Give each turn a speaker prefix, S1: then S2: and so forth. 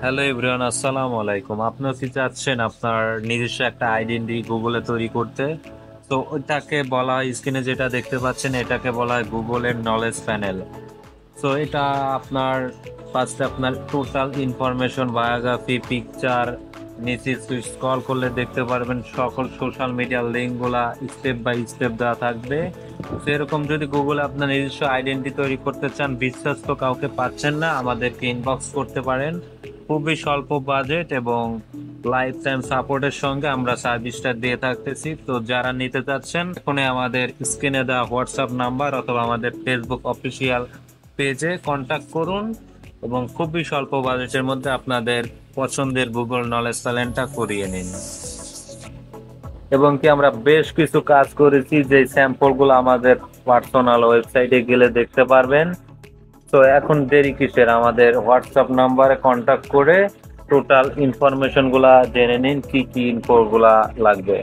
S1: Hello everyone, আসসালামু আলাইকুম। আপনি কি চাচ্ছেন আপনার নিজস্ব একটা আইডেন্টি গুগলে তৈরি করতে? তো ওইটাকে বলা হয়, স্ক্রিনে যেটা দেখতে পাচ্ছেন এটাকে বলা হয় গুগলের নলেজ প্যানেল। তো এটা আপনার ফার্স্টে আপনার টোটাল ইনফরমেশন, বায়োগ্রাফি, পিকচার, নিচে স্ক্রল করলে দেখতে পারবেন সকল সোশ্যাল মিডিয়ার লিঙ্ক গুলা স্টেপ বাই স্টেপ দেওয়া থাকবে। সেরকম যদি গুগলে আপনার নিজস্ব আইডেন্টি তৈরি করতে চান, বিশ্বস্ত কাউকে পাচ্ছেন না, আমাদেরকে ইনবক্স করতে পারেন। খুবই স্বল্প বাজেট এবং লাইফ টাইম সাপোর্টের সঙ্গে আমরা সার্ভিসটা দিয়ে থাকতেছি। তো যারা নিতে চাচ্ছেন এখনই আমাদের স্ক্রিনে দেওয়া হোয়াটসঅ্যাপ নাম্বার অথবা আমাদের ফেসবুক অফিসিয়াল পেজে কন্টাক্ট করুন এবং খুবই স্বল্প বাজেটের মধ্যে আপনাদের পছন্দের গুগল নলেজ প্যানেলটা করিয়ে নিন। এবং কি আমরা বেশ কিছু কাজ করেছি, যে স্যাম্পল গুলো আমাদের পার্সোনাল ওয়েবসাইটে গেলে দেখতে পারবেন। তো এখন দেরি কিসের, আমাদের হোয়াটসঅ্যাপ নাম্বারে কন্টাক্ট করে টোটাল ইনফরমেশন গুলা জেনে নিন, কি কি ইনফো গুলা লাগবে।